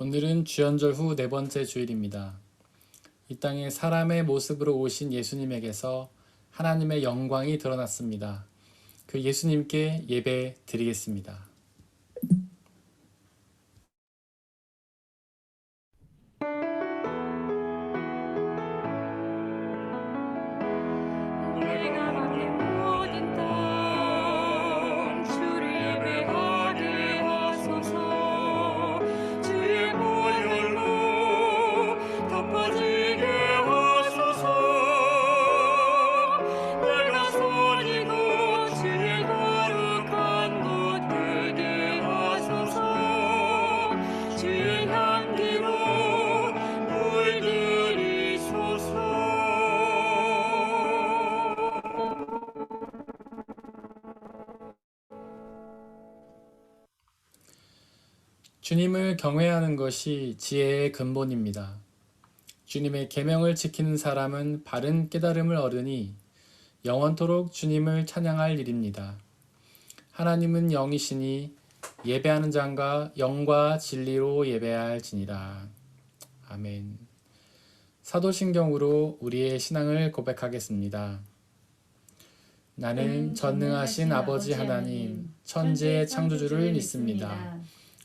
오늘은 주연절 후 네 번째 주일입니다. 이 땅에 사람의 모습으로 오신 예수님에게서 하나님의 영광이 드러났습니다. 그 예수님께 예배 드리겠습니다. 주님을 경외하는 것이 지혜의 근본입니다. 주님의 계명을 지키는 사람은 바른 깨달음을 얻으니 영원토록 주님을 찬양할 일입니다. 하나님은 영이시니 예배하는 자가 영과 진리로 예배할지니라. 아멘. 사도신경으로 우리의 신앙을 고백하겠습니다. 나는 전능하신 아버지 하나님, 천지의 창조주를 믿습니다.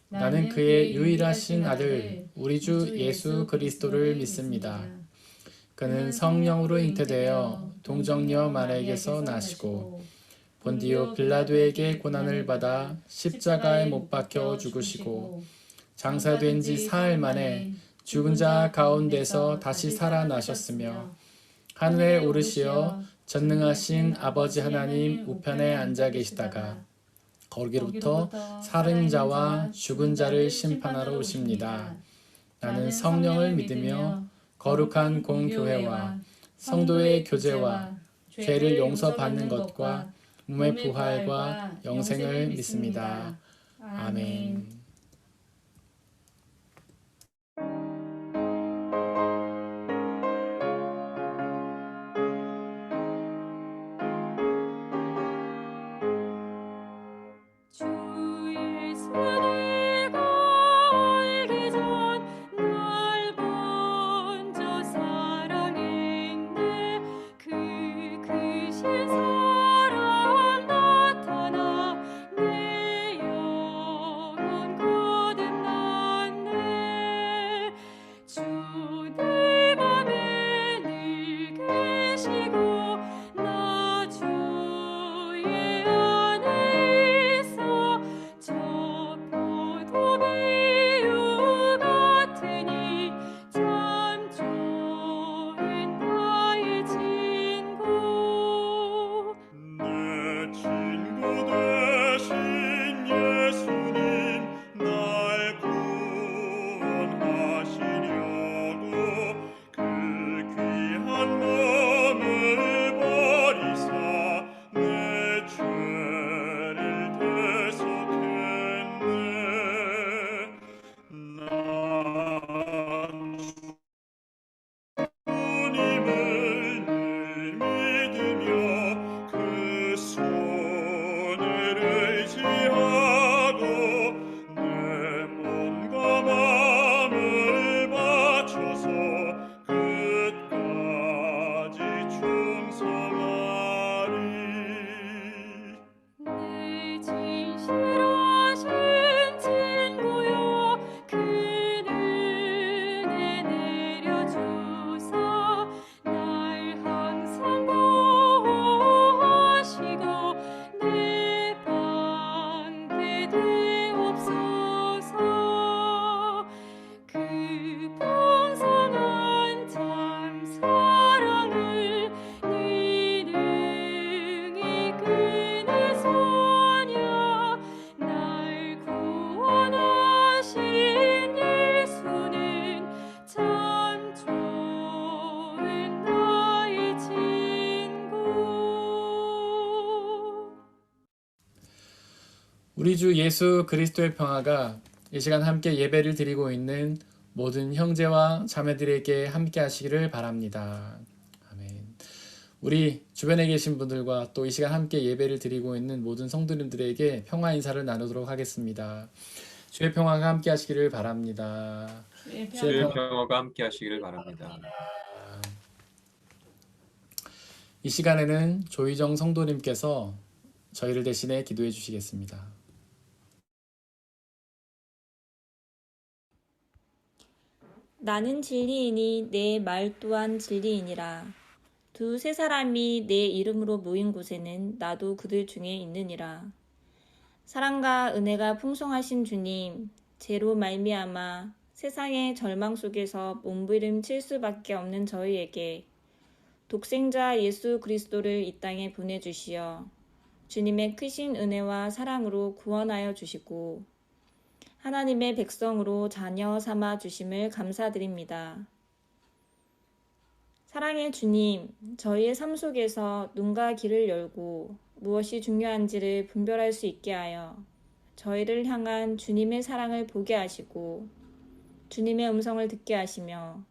나는 그의 유일하신 아들, 우리 주 예수 그리스도를 믿습니다. 그는 성령으로 잉태되어 동정녀 마리아에게서 나시고 본디오 빌라도에게 고난을 받아 십자가에 못 박혀 죽으시고 장사된 지 사흘 만에 죽은 자 가운데서 다시 살아나셨으며 하늘에 오르시어 전능하신 아버지 하나님 우편에 앉아 계시다가 거기로부터 살인자와 죽은 자를 심판하러 오십니다. 나는 성령을 믿으며 거룩한 공교회와 성도의 교제와 죄를 용서받는 것과 몸의 부활과 영생을 믿습니다. 아멘. 우리 주 예수 그리스도의 평화가 이 시간 함께 예배를 드리고 있는 모든 형제와 자매들에게 함께 하시기를 바랍니다. 아멘. 우리 주변에 계신 분들과 또 이 시간 함께 예배를 드리고 있는 모든 성도님들에게 평화 인사를 나누도록 하겠습니다. 주의 평화가 함께 하시기를 바랍니다. 주의 주의 평화 평화가 함께 하시기를 바랍니다. 이 시간에는 조희정 성도님께서 저희를 대신해 기도해 주시겠습니다. 나는 진리이니 내 말 또한 진리이니라. 두세 사람이 내 이름으로 모인 곳에는 나도 그들 중에 있느니라. 사랑과 은혜가 풍성하신 주님, 죄로 말미암아 세상의 절망 속에서 몸부림칠 수밖에 없는 저희에게 독생자 예수 그리스도를 이 땅에 보내주시어 주님의 크신 은혜와 사랑으로 구원하여 주시고 하나님의 백성으로 자녀 삼아 주심을 감사드립니다. 사랑의 주님, 저희의 삶 속에서 눈과 귀를 열고 무엇이 중요한지를 분별할 수 있게 하여 저희를 향한 주님의 사랑을 보게 하시고 주님의 음성을 듣게 하시며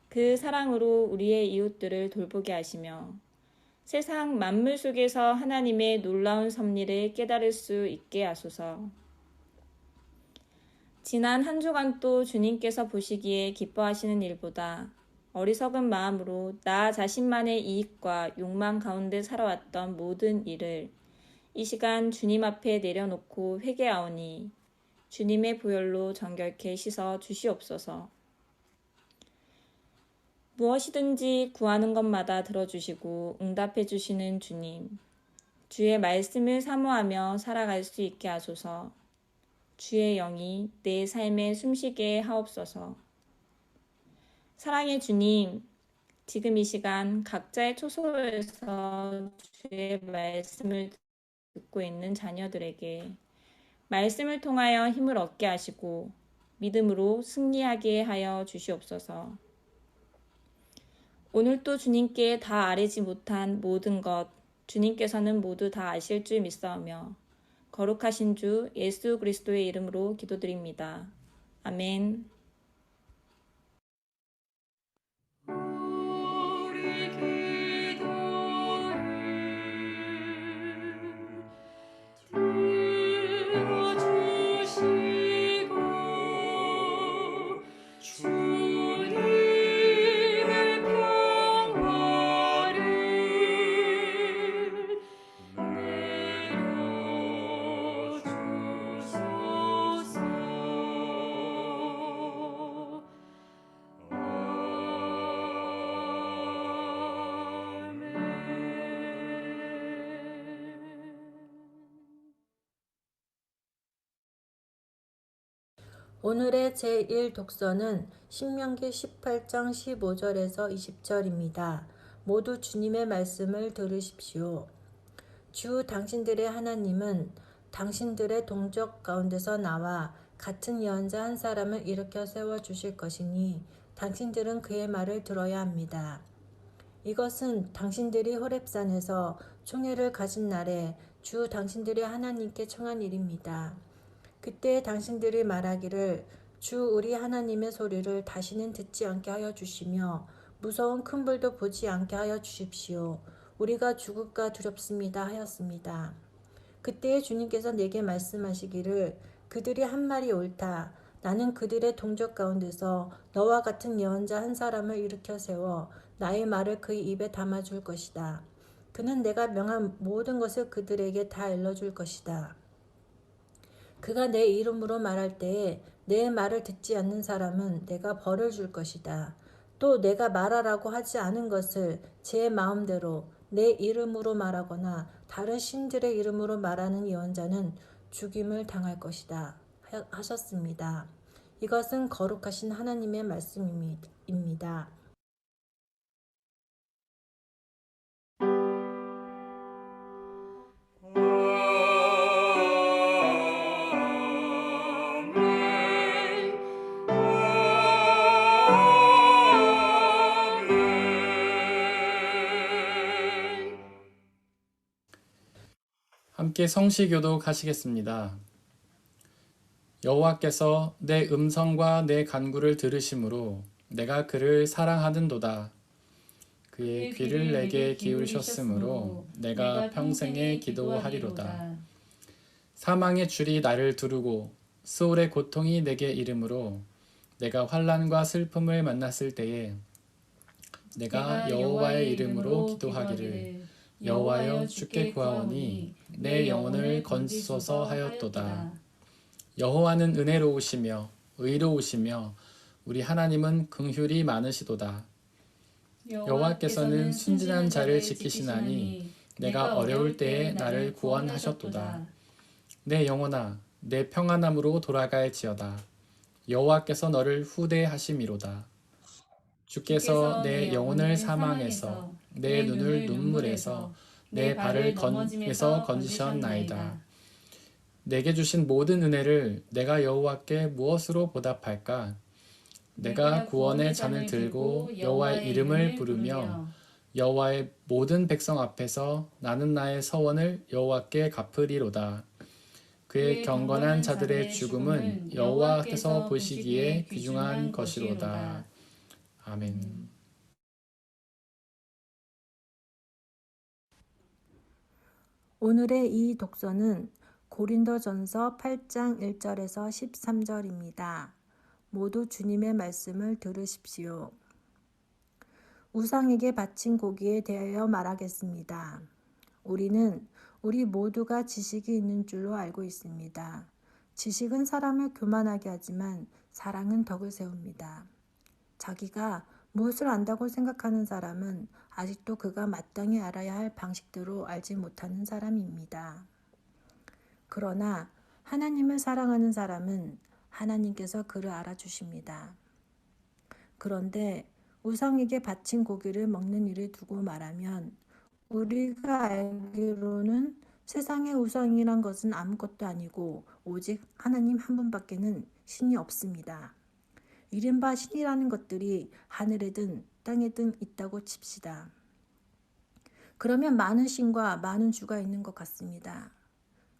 그 사랑으로 우리의 이웃들을 돌보게 하시며 세상 만물 속에서 하나님의 놀라운 섭리를 깨달을 수 있게 하소서. 지난 한 주간도 주님께서 보시기에 기뻐하시는 일보다 어리석은 마음으로 나 자신만의 이익과 욕망 가운데 살아왔던 모든 일을 이 시간 주님 앞에 내려놓고 회개하오니 주님의 보혈로 정결케 씻어 주시옵소서. 무엇이든지 구하는 것마다 들어주시고 응답해 주시는 주님, 주의 말씀을 사모하며 살아갈 수 있게 하소서. 주의 영이 내 삶에 숨쉬게 하옵소서. 사랑의 주님, 지금 이 시간 각자의 초소에서 주의 말씀을 듣고 있는 자녀들에게 말씀을 통하여 힘을 얻게 하시고 믿음으로 승리하게 하여 주시옵소서. 오늘도 주님께 다 아뢰지 못한 모든 것 주님께서는 모두 다 아실 줄 믿사오며 거룩하신 주 예수 그리스도의 이름으로 기도드립니다. 아멘. 오늘의 제1독서는 신명기 18장 15절에서 20절입니다. 모두 주님의 말씀을 들으십시오. 주 당신들의 하나님은 당신들의 동족 가운데서 나와 같은 예언자 한 사람을 일으켜 세워주실 것이니 당신들은 그의 말을 들어야 합니다. 이것은 당신들이 호렙산에서 총회를 가진 날에 주 당신들의 하나님께 청한 일입니다. 그때 당신들이 말하기를 주 우리 하나님의 소리를 다시는 듣지 않게 하여 주시며 무서운 큰 불도 보지 않게 하여 주십시오. 우리가 죽을까 두렵습니다 하였습니다. 그때 주님께서 내게 말씀하시기를 그들이 한 말이 옳다. 나는 그들의 동족 가운데서 너와 같은 예언자 한 사람을 일으켜 세워 나의 말을 그의 입에 담아줄 것이다. 그는 내가 명한 모든 것을 그들에게 다 일러줄 것이다. 그가 내 이름으로 말할 때에 내 말을 듣지 않는 사람은 내가 벌을 줄 것이다. 또 내가 말하라고 하지 않은 것을 제 마음대로 내 이름으로 말하거나 다른 신들의 이름으로 말하는 예언자는 죽임을 당할 것이다 하셨습니다. 이것은 거룩하신 하나님의 말씀입니다. 함께 성시교독 하시겠습니다. 여호와께서 내 음성과 내 간구를 들으심으로 내가 그를 사랑하는도다. 그의 귀를 내게 기울이셨으므로 내가 평생에 기도하리로다. 사망의 줄이 나를 두르고 소울의 고통이 내게 이르므로 내가 환난과 슬픔을 만났을 때에 내가 여호와의 이름으로 기도하기를 여호와여 주께 구하오니 내 영혼을 건지소서 하였도다. 여호와는 은혜로우시며 의로우시며 우리 하나님은 긍휼이 많으시도다. 여호와께서는 순진한 자를 지키시나니 내가 어려울 때에 나를 구원하셨도다. 내 영혼아 내 평안함으로 돌아갈지어다. 여호와께서 너를 후대하심이로다. 주께서 내 영혼을 사망에서 내 눈을 눈물에서 내 발을 건에서 건지셨나이다. 내게 주신 모든 은혜를 내가 여호와께 무엇으로 보답할까? 내가 구원의 잔을 들고 여호와의 이름을 부르며 여호와의 모든 백성 앞에서 나는 나의 서원을 여호와께 갚으리로다. 그의 경건한 자들의 죽음은 여호와께서 보시기에 귀중한 것이로다. 아멘. 오늘의 이 독서는 고린도전서 8장 1절에서 13절입니다. 모두 주님의 말씀을 들으십시오. 우상에게 바친 고기에 대하여 말하겠습니다. 우리는 우리 모두가 지식이 있는 줄로 알고 있습니다. 지식은 사람을 교만하게 하지만 사랑은 덕을 세웁니다. 자기가 무엇을 안다고 생각하는 사람은 아직도 그가 마땅히 알아야 할 방식대로 알지 못하는 사람입니다. 그러나 하나님을 사랑하는 사람은 하나님께서 그를 알아주십니다. 그런데 우상에게 바친 고기를 먹는 일을 두고 말하면 우리가 알기로는 세상의 우상이란 것은 아무것도 아니고 오직 하나님 한 분밖에는 신이 없습니다. 이른바 신이라는 것들이 하늘에든 땅에든 있다고 칩시다. 그러면 많은 신과 많은 주가 있는 것 같습니다.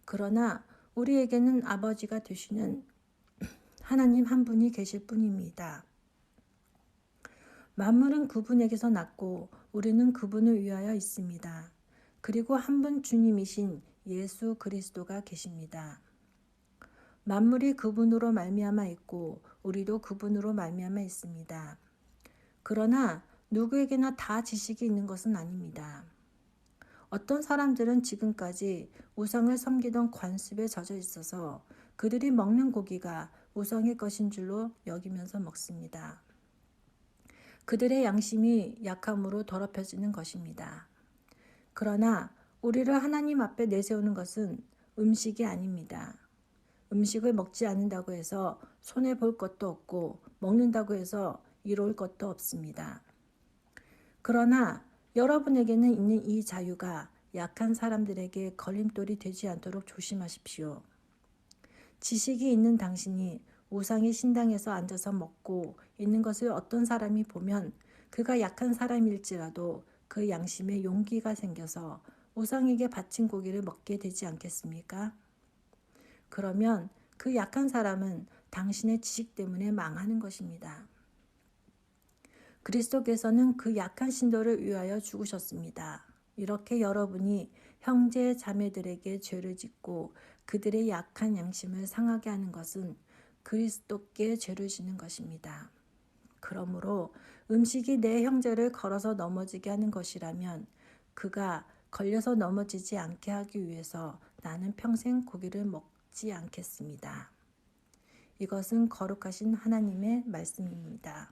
그러나 우리에게는 아버지가 되시는 하나님 한 분이 계실 뿐입니다. 만물은 그분에게서 났고 우리는 그분을 위하여 있습니다. 그리고 한 분 주님이신 예수 그리스도가 계십니다. 만물이 그분으로 말미암아 있고 우리도 그분으로 말미암아 있습니다. 그러나 누구에게나 다 지식이 있는 것은 아닙니다. 어떤 사람들은 지금까지 우상을 섬기던 관습에 젖어 있어서 그들이 먹는 고기가 우상의 것인 줄로 여기면서 먹습니다. 그들의 양심이 약함으로 더럽혀지는 것입니다. 그러나 우리를 하나님 앞에 내세우는 것은 음식이 아닙니다. 음식을 먹지 않는다고 해서 손해볼 것도 없고 먹는다고 해서 이로울 것도 없습니다. 그러나 여러분에게는 있는 이 자유가 약한 사람들에게 걸림돌이 되지 않도록 조심하십시오. 지식이 있는 당신이 우상의 신당에서 앉아서 먹고 있는 것을 어떤 사람이 보면 그가 약한 사람일지라도 그 양심에 용기가 생겨서 우상에게 바친 고기를 먹게 되지 않겠습니까? 그러면 그 약한 사람은 당신의 지식 때문에 망하는 것입니다. 그리스도께서는 그 약한 신도를 위하여 죽으셨습니다. 이렇게 여러분이 형제 자매들에게 죄를 짓고 그들의 약한 양심을 상하게 하는 것은 그리스도께 죄를 지는 것입니다. 그러므로 음식이 내 형제를 걸어서 넘어지게 하는 것이라면 그가 걸려서 넘어지지 않게 하기 위해서 나는 평생 고기를 먹지 않겠습니다. 이것은 거룩하신 하나님의 말씀입니다.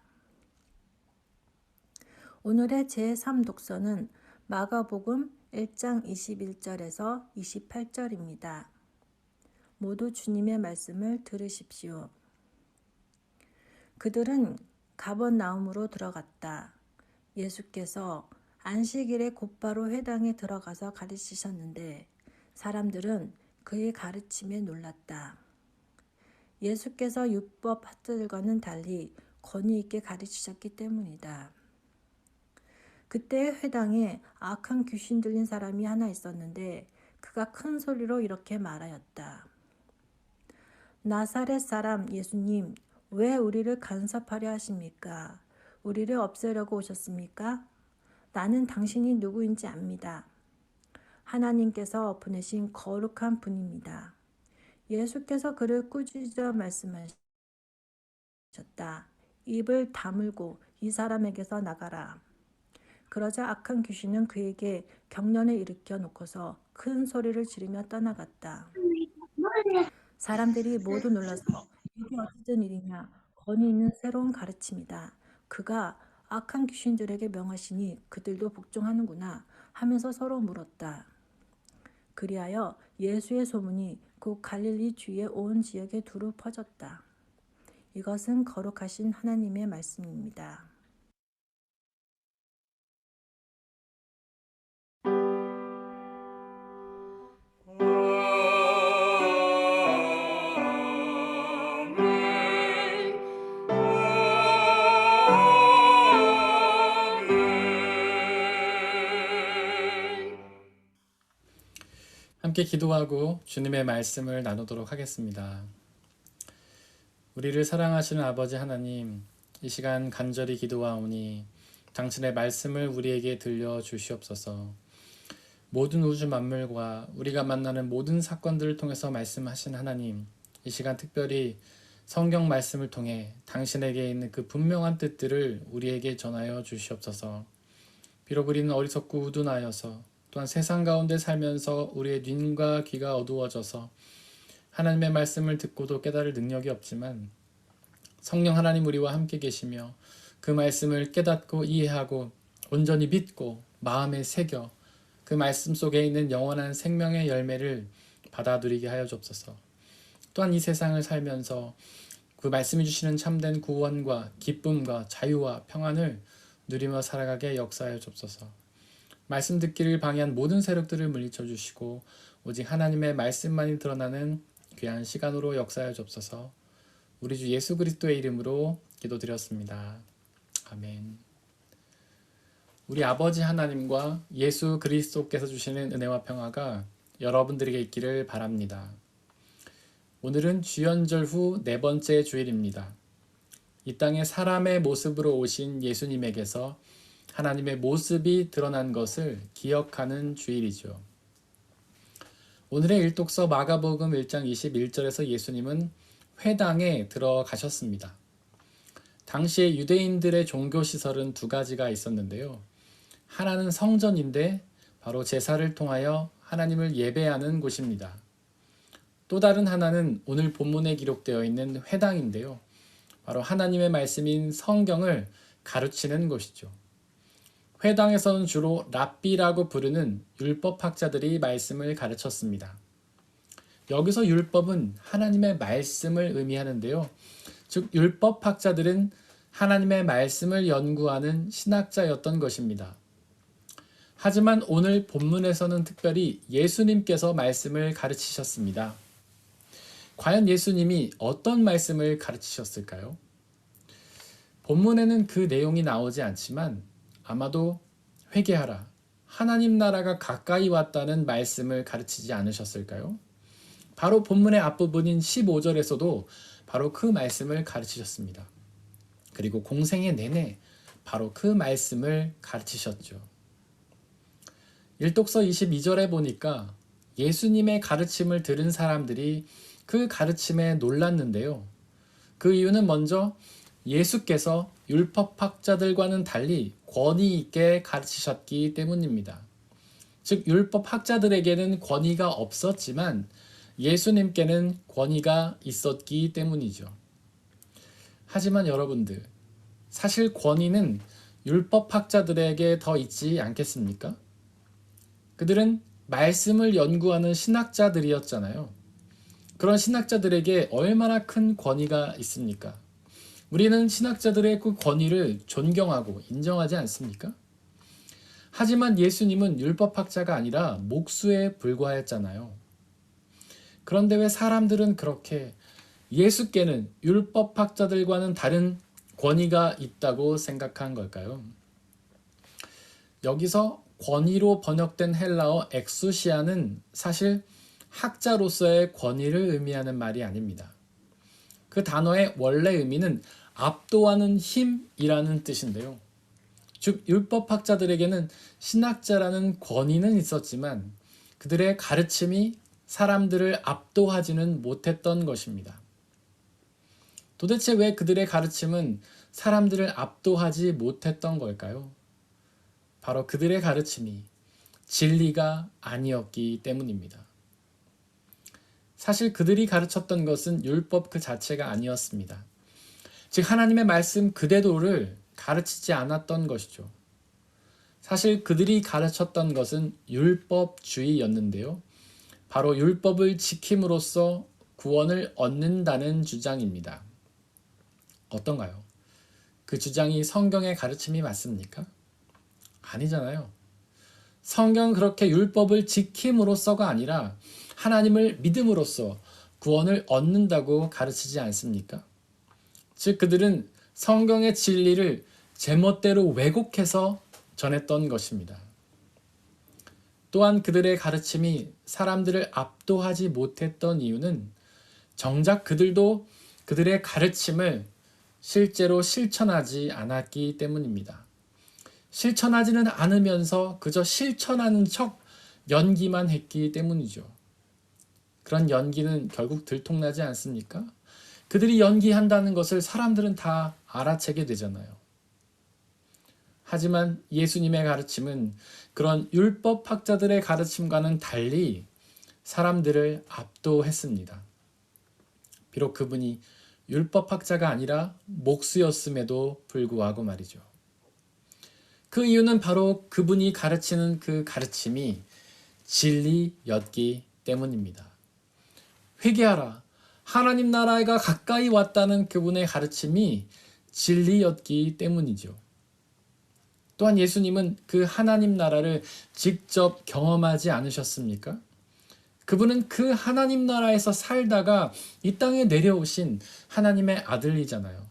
오늘의 제3독서는 마가복음 1장 21절에서 28절입니다. 모두 주님의 말씀을 들으십시오. 그들은 가버나움으로 들어갔다. 예수께서 안식일에 곧바로 회당에 들어가서 가르치셨는데 사람들은 그의 가르침에 놀랐다. 예수께서 율법 학자들과는 달리 권위 있게 가르치셨기 때문이다. 그때 회당에 악한 귀신 들린 사람이 하나 있었는데 그가 큰 소리로 이렇게 말하였다. 나사렛 사람 예수님, 왜 우리를 간섭하려 하십니까? 우리를 없애려고 오셨습니까? 나는 당신이 누구인지 압니다. 하나님께서 보내신 거룩한 분입니다. 예수께서 그를 꾸짖어 말씀하셨다. 입을 다물고 이 사람에게서 나가라. 그러자 악한 귀신은 그에게 경련을 일으켜 놓고서 큰 소리를 지르며 떠나갔다. 사람들이 모두 놀라서 이게 어찌된 일이냐, 권위 있는 새로운 가르침이다. 그가 악한 귀신들에게 명하시니 그들도 복종하는구나 하면서 서로 물었다. 그리하여 예수의 소문이 곧 갈릴리 주위의 온 지역에 두루 퍼졌다. 이것은 거룩하신 하나님의 말씀입니다. 함께 기도하고 주님의 말씀을 나누도록 하겠습니다. 우리를 사랑하시는 아버지 하나님, 이 시간 간절히 기도하오니 당신의 말씀을 우리에게 들려 주시옵소서. 모든 우주 만물과 우리가 만나는 모든 사건들을 통해서 말씀하신 하나님, 이 시간 특별히 성경 말씀을 통해 당신에게 있는 그 분명한 뜻들을 우리에게 전하여 주시옵소서. 비록 우리는 어리석고 우둔하여서 또한 세상 가운데 살면서 우리의 눈과 귀가 어두워져서 하나님의 말씀을 듣고도 깨달을 능력이 없지만 성령 하나님 우리와 함께 계시며 그 말씀을 깨닫고 이해하고 온전히 믿고 마음에 새겨 그 말씀 속에 있는 영원한 생명의 열매를 받아들이게 하여 주옵소서. 또한 이 세상을 살면서 그 말씀이 주시는 참된 구원과 기쁨과 자유와 평안을 누리며 살아가게 역사하여 주옵소서. 말씀 듣기를 방해한 모든 세력들을 물리쳐 주시고 오직 하나님의 말씀만이 드러나는 귀한 시간으로 역사하여 주옵소서. 우리 주 예수 그리스도의 이름으로 기도드렸습니다. 아멘. 우리 아버지 하나님과 예수 그리스도께서 주시는 은혜와 평화가 여러분들에게 있기를 바랍니다. 오늘은 주연절 후 4번째 주일입니다. 이 땅에 사람의 모습으로 오신 예수님에게서 하나님의 모습이 드러난 것을 기억하는 주일이죠. 오늘의 일독서 마가복음 1장 21절에서 예수님은 회당에 들어가셨습니다. 당시에 유대인들의 종교시설은 2가지가 있었는데요. 하나는 성전인데 바로 제사를 통하여 하나님을 예배하는 곳입니다. 또 다른 하나는 오늘 본문에 기록되어 있는 회당인데요. 바로 하나님의 말씀인 성경을 가르치는 곳이죠. 회당에서는 주로 랍비라고 부르는 율법학자들이 말씀을 가르쳤습니다. 여기서 율법은 하나님의 말씀을 의미하는데요. 즉 율법학자들은 하나님의 말씀을 연구하는 신학자였던 것입니다. 하지만 오늘 본문에서는 특별히 예수님께서 말씀을 가르치셨습니다. 과연 예수님이 어떤 말씀을 가르치셨을까요? 본문에는 그 내용이 나오지 않지만 아마도 회개하라, 하나님 나라가 가까이 왔다는 말씀을 가르치지 않으셨을까요? 바로 본문의 앞부분인 15절에서도 바로 그 말씀을 가르치셨습니다. 그리고 공생애 내내 바로 그 말씀을 가르치셨죠. 일독서 22절에 보니까 예수님의 가르침을 들은 사람들이 그 가르침에 놀랐는데요. 그 이유는 먼저 예수께서 율법학자들과는 달리 권위 있게 가르치셨기 때문입니다. 즉 율법학자들에게는 권위가 없었지만 예수님께는 권위가 있었기 때문이죠. 하지만 여러분들, 사실 권위는 율법학자들에게 더 있지 않겠습니까? 그들은 말씀을 연구하는 신학자들이었잖아요. 그런 신학자들에게 얼마나 큰 권위가 있습니까? 우리는 신학자들의 그 권위를 존경하고 인정하지 않습니까? 하지만 예수님은 율법학자가 아니라 목수에 불과했잖아요. 그런데 왜 사람들은 그렇게 예수께는 율법학자들과는 다른 권위가 있다고 생각한 걸까요? 여기서 권위로 번역된 헬라어 엑수시아는 사실 학자로서의 권위를 의미하는 말이 아닙니다. 그 단어의 원래 의미는 압도하는 힘이라는 뜻인데요. 즉 율법학자들에게는 신학자라는 권위는 있었지만 그들의 가르침이 사람들을 압도하지는 못했던 것입니다. 도대체 왜 그들의 가르침은 사람들을 압도하지 못했던 걸까요? 바로 그들의 가르침이 진리가 아니었기 때문입니다. 사실 그들이 가르쳤던 것은 율법 그 자체가 아니었습니다. 즉 하나님의 말씀 그대로를 가르치지 않았던 것이죠. 사실 그들이 가르쳤던 것은 율법주의였는데요. 바로 율법을 지킴으로써 구원을 얻는다는 주장입니다. 어떤가요? 그 주장이 성경의 가르침이 맞습니까? 아니잖아요. 성경은 그렇게 율법을 지킴으로써가 아니라 하나님을 믿음으로써 구원을 얻는다고 가르치지 않습니까? 즉 그들은 성경의 진리를 제멋대로 왜곡해서 전했던 것입니다. 또한 그들의 가르침이 사람들을 압도하지 못했던 이유는 정작 그들도 그들의 가르침을 실제로 실천하지 않았기 때문입니다. 실천하지는 않으면서 그저 실천하는 척 연기만 했기 때문이죠. 그런 연기는 결국 들통나지 않습니까? 그들이 연기한다는 것을 사람들은 다 알아채게 되잖아요. 하지만 예수님의 가르침은 그런 율법학자들의 가르침과는 달리 사람들을 압도했습니다. 비록 그분이 율법학자가 아니라 목수였음에도 불구하고 말이죠. 그 이유는 바로 그분이 가르치는 그 가르침이 진리였기 때문입니다. 회개하라. 하나님 나라가 가까이 왔다는 그분의 가르침이 진리였기 때문이죠. 또한 예수님은 그 하나님 나라를 직접 경험하지 않으셨습니까? 그분은 그 하나님 나라에서 살다가 이 땅에 내려오신 하나님의 아들이잖아요.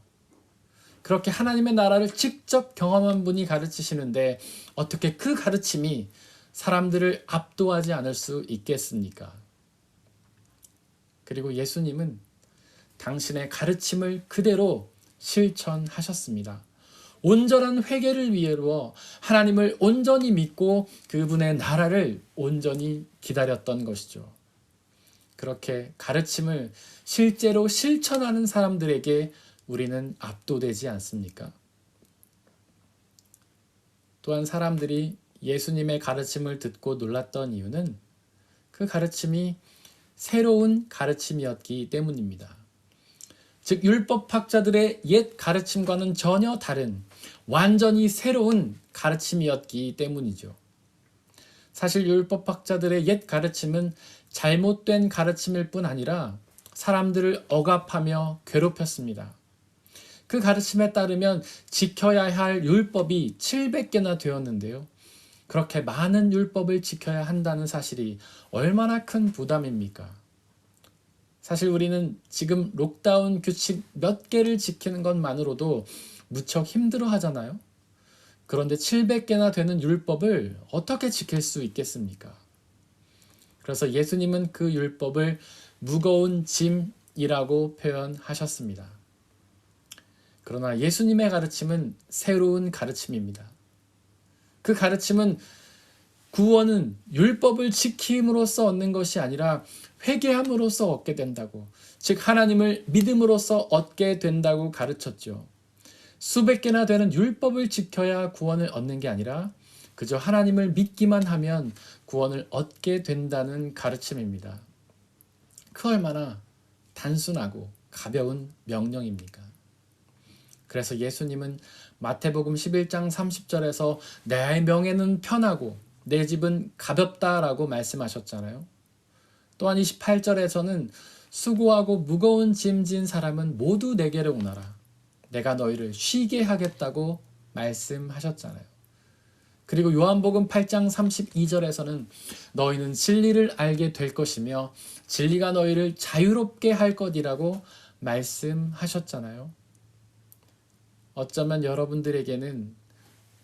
그렇게 하나님의 나라를 직접 경험한 분이 가르치시는데 어떻게 그 가르침이 사람들을 압도하지 않을 수 있겠습니까? 그리고 예수님은 당신의 가르침을 그대로 실천하셨습니다. 온전한 회개를 위해로 하나님을 온전히 믿고 그분의 나라를 온전히 기다렸던 것이죠. 그렇게 가르침을 실제로 실천하는 사람들에게 우리는 압도되지 않습니까? 또한 사람들이 예수님의 가르침을 듣고 놀랐던 이유는 그 가르침이 새로운 가르침이었기 때문입니다. 즉 율법학자들의 옛 가르침과는 전혀 다른 완전히 새로운 가르침이었기 때문이죠. 사실 율법학자들의 옛 가르침은 잘못된 가르침일 뿐 아니라 사람들을 억압하며 괴롭혔습니다. 그 가르침에 따르면 지켜야 할 율법이 700개나 되었는데요. 그렇게 많은 율법을 지켜야 한다는 사실이 얼마나 큰 부담입니까? 사실 우리는 지금 록다운 규칙 몇 개를 지키는 것만으로도 무척 힘들어 하잖아요. 그런데 700개나 되는 율법을 어떻게 지킬 수 있겠습니까? 그래서 예수님은 그 율법을 무거운 짐이라고 표현하셨습니다. 그러나 예수님의 가르침은 새로운 가르침입니다. 그 가르침은 구원은 율법을 지킴으로써 얻는 것이 아니라 회개함으로써 얻게 된다고, 즉 하나님을 믿음으로써 얻게 된다고 가르쳤죠. 수백 개나 되는 율법을 지켜야 구원을 얻는 게 아니라 그저 하나님을 믿기만 하면 구원을 얻게 된다는 가르침입니다. 그 얼마나 단순하고 가벼운 명령입니까? 그래서 예수님은 마태복음 11장 30절에서 내 명예는 편하고 내 집은 가볍다라고 말씀하셨잖아요. 또한 28절에서는 수고하고 무거운 짐 진 사람은 모두 내게로 오너라. 내가 너희를 쉬게 하겠다고 말씀하셨잖아요. 그리고 요한복음 8장 32절에서는 너희는 진리를 알게 될 것이며 진리가 너희를 자유롭게 할 것이라고 말씀하셨잖아요. 어쩌면 여러분들에게는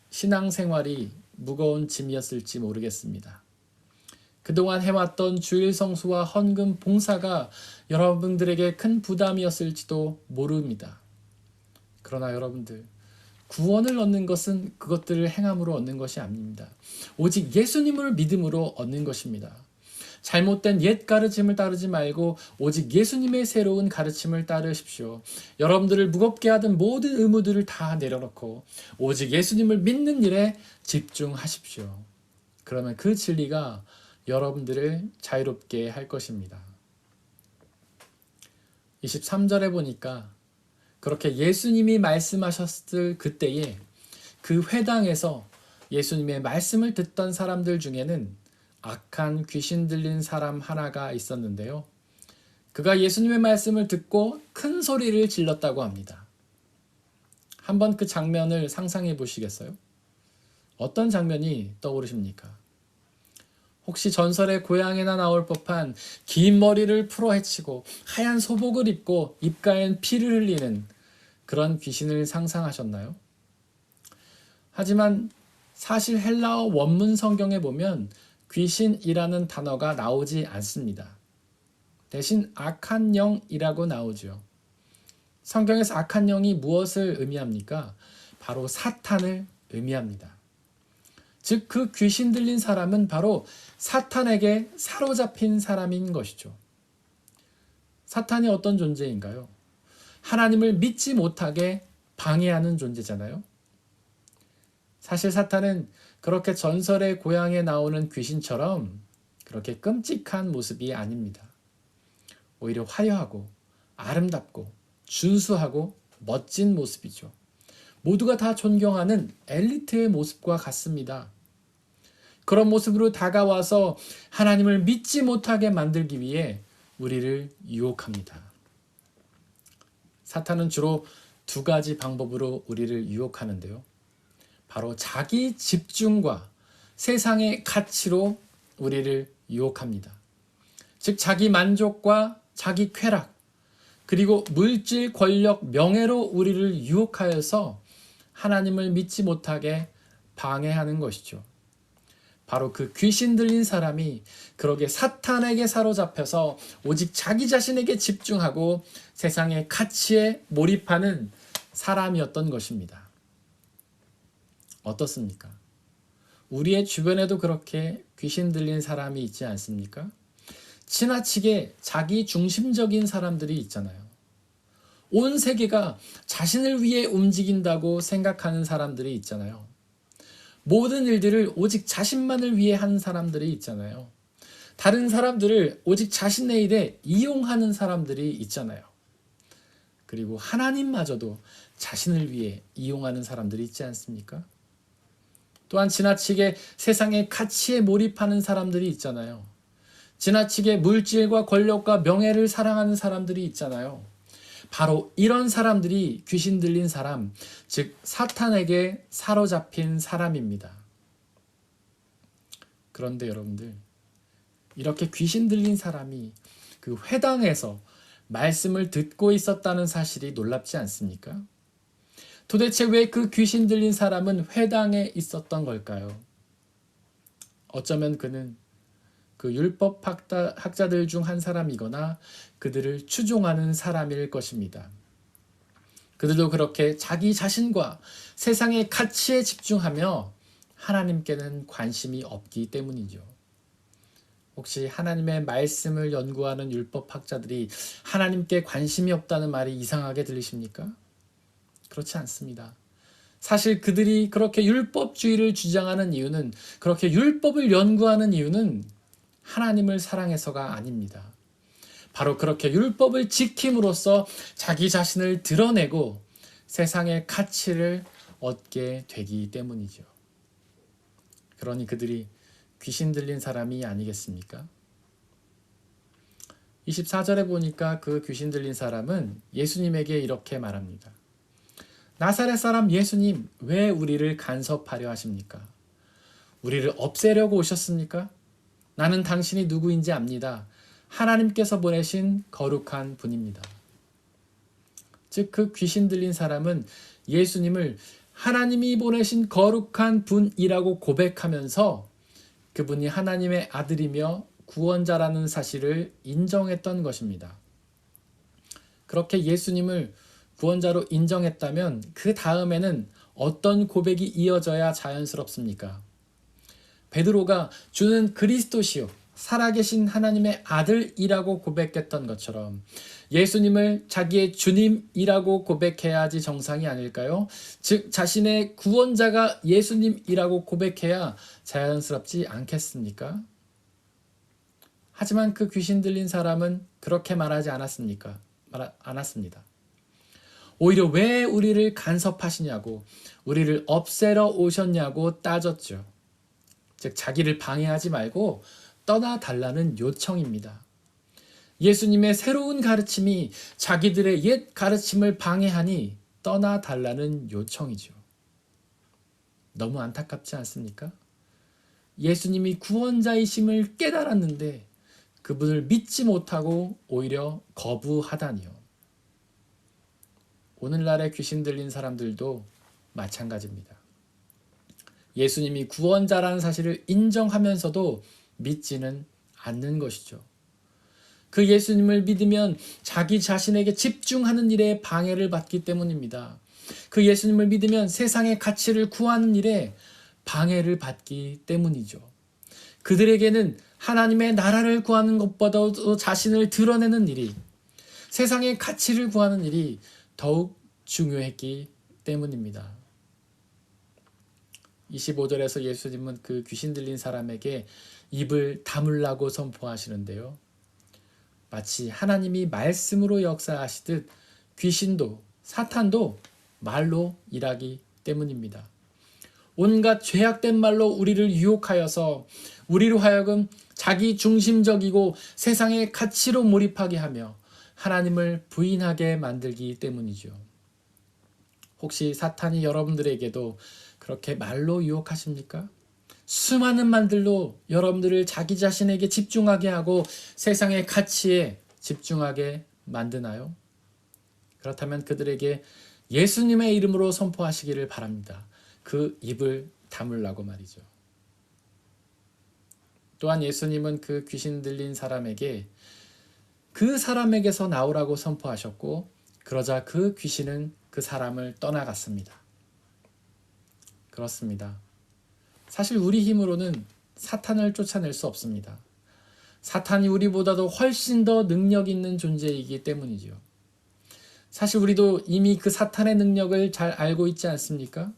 신앙생활이 무거운 짐이었을지 모르겠습니다. 그동안 해왔던 주일 성수와 헌금 봉사가 여러분들에게 큰 부담이었을지도 모릅니다. 그러나 여러분들, 구원을 얻는 것은 그것들을 행함으로 얻는 것이 아닙니다. 오직 예수님을 믿음으로 얻는 것입니다. 잘못된 옛 가르침을 따르지 말고 오직 예수님의 새로운 가르침을 따르십시오. 여러분들을 무겁게 하던 모든 의무들을 다 내려놓고 오직 예수님을 믿는 일에 집중하십시오. 그러면 그 진리가 여러분들을 자유롭게 할 것입니다. 23절에 보니까 그렇게 예수님이 말씀하셨을 그때에 그 회당에서 예수님의 말씀을 듣던 사람들 중에는 악한 귀신 들린 사람 하나가 있었는데요. 그가 예수님의 말씀을 듣고 큰 소리를 질렀다고 합니다. 한번 그 장면을 상상해 보시겠어요? 어떤 장면이 떠오르십니까? 혹시 전설의 고향에나 나올 법한 긴 머리를 풀어헤치고 하얀 소복을 입고 입가엔 피를 흘리는 그런 귀신을 상상하셨나요? 하지만 사실 헬라어 원문 성경에 보면 귀신이라는 단어가 나오지 않습니다. 대신 악한 영이라고 나오죠. 성경에서 악한 영이 무엇을 의미합니까? 바로 사탄을 의미합니다. 즉 그 귀신 들린 사람은 바로 사탄에게 사로잡힌 사람인 것이죠. 사탄이 어떤 존재인가요? 하나님을 믿지 못하게 방해하는 존재잖아요. 사실 사탄은 그렇게 전설의 고향에 나오는 귀신처럼 그렇게 끔찍한 모습이 아닙니다. 오히려 화려하고 아름답고 준수하고 멋진 모습이죠. 모두가 다 존경하는 엘리트의 모습과 같습니다. 그런 모습으로 다가와서 하나님을 믿지 못하게 만들기 위해 우리를 유혹합니다. 사탄은 주로 두 가지 방법으로 우리를 유혹하는데요. 바로 자기 집중과 세상의 가치로 우리를 유혹합니다. 즉 자기 만족과 자기 쾌락, 그리고 물질, 권력, 명예로 우리를 유혹하여서 하나님을 믿지 못하게 방해하는 것이죠. 바로 그 귀신 들린 사람이 그러게 사탄에게 사로잡혀서 오직 자기 자신에게 집중하고 세상의 가치에 몰입하는 사람이었던 것입니다. 어떻습니까? 우리의 주변에도 그렇게 귀신 들린 사람이 있지 않습니까? 지나치게 자기 중심적인 사람들이 있잖아요. 온 세계가 자신을 위해 움직인다고 생각하는 사람들이 있잖아요. 모든 일들을 오직 자신만을 위해 하는 사람들이 있잖아요. 다른 사람들을 오직 자신의 일에 이용하는 사람들이 있잖아요. 그리고 하나님마저도 자신을 위해 이용하는 사람들이 있지 않습니까? 또한 지나치게 세상의 가치에 몰입하는 사람들이 있잖아요. 지나치게 물질과 권력과 명예를 사랑하는 사람들이 있잖아요. 바로 이런 사람들이 귀신 들린 사람, 즉 사탄에게 사로잡힌 사람입니다. 그런데 여러분들, 이렇게 귀신 들린 사람이 그 회당에서 말씀을 듣고 있었다는 사실이 놀랍지 않습니까? 도대체 왜 그 귀신 들린 사람은 회당에 있었던 걸까요? 어쩌면 그는 그 율법 학자들 중 한 사람이거나 그들을 추종하는 사람일 것입니다. 그들도 그렇게 자기 자신과 세상의 가치에 집중하며 하나님께는 관심이 없기 때문이죠. 혹시 하나님의 말씀을 연구하는 율법 학자들이 하나님께 관심이 없다는 말이 이상하게 들리십니까? 그렇지 않습니다. 사실 그들이 그렇게 율법주의를 주장하는 이유는, 그렇게 율법을 연구하는 이유는 하나님을 사랑해서가 아닙니다. 바로 그렇게 율법을 지킴으로써 자기 자신을 드러내고 세상의 가치를 얻게 되기 때문이죠. 그러니 그들이 귀신 들린 사람이 아니겠습니까? 24절에 보니까 그 귀신 들린 사람은 예수님에게 이렇게 말합니다. 나사렛 사람 예수님, 왜 우리를 간섭하려 하십니까? 우리를 없애려고 오셨습니까? 나는 당신이 누구인지 압니다. 하나님께서 보내신 거룩한 분입니다. 즉 그 귀신 들린 사람은 예수님을 하나님이 보내신 거룩한 분이라고 고백하면서 그분이 하나님의 아들이며 구원자라는 사실을 인정했던 것입니다. 그렇게 예수님을 구원자로 인정했다면 그 다음에는 어떤 고백이 이어져야 자연스럽습니까? 베드로가 주는 그리스도시요 살아계신 하나님의 아들이라고 고백했던 것처럼 예수님을 자기의 주님이라고 고백해야지 정상이 아닐까요? 즉 자신의 구원자가 예수님이라고 고백해야 자연스럽지 않겠습니까? 하지만 그 귀신 들린 사람은 그렇게 말하지 않았습니까? 않았습니다. 오히려 왜 우리를 간섭하시냐고, 우리를 없애러 오셨냐고 따졌죠. 즉 자기를 방해하지 말고 떠나달라는 요청입니다. 예수님의 새로운 가르침이 자기들의 옛 가르침을 방해하니 떠나달라는 요청이죠. 너무 안타깝지 않습니까? 예수님이 구원자이심을 깨달았는데 그분을 믿지 못하고 오히려 거부하다니요. 오늘날의 귀신 들린 사람들도 마찬가지입니다. 예수님이 구원자라는 사실을 인정하면서도 믿지는 않는 것이죠. 그 예수님을 믿으면 자기 자신에게 집중하는 일에 방해를 받기 때문입니다. 그 예수님을 믿으면 세상의 가치를 구하는 일에 방해를 받기 때문이죠. 그들에게는 하나님의 나라를 구하는 것보다도 자신을 드러내는 일이, 세상의 가치를 구하는 일이 더욱 중요했기 때문입니다. 25절에서 예수님은 그 귀신 들린 사람에게 입을 다물라고 선포하시는데요. 마치 하나님이 말씀으로 역사하시듯 귀신도 사탄도 말로 일하기 때문입니다. 온갖 죄악된 말로 우리를 유혹하여서 우리로 하여금 자기 중심적이고 세상의 가치로 몰입하게 하며 하나님을 부인하게 만들기 때문이죠. 혹시 사탄이 여러분들에게도 그렇게 말로 유혹하십니까? 수많은 말들로 여러분들을 자기 자신에게 집중하게 하고 세상의 가치에 집중하게 만드나요? 그렇다면 그들에게 예수님의 이름으로 선포하시기를 바랍니다. 그 입을 다물라고 말이죠. 또한 예수님은 그 귀신 들린 사람에게 그 사람에게서 나오라고 선포하셨고 그러자 그 귀신은 그 사람을 떠나갔습니다. 그렇습니다. 사실 우리 힘으로는 사탄을 쫓아낼 수 없습니다. 사탄이 우리보다도 훨씬 더 능력 있는 존재이기 때문이죠. 사실 우리도 이미 그 사탄의 능력을 잘 알고 있지 않습니까?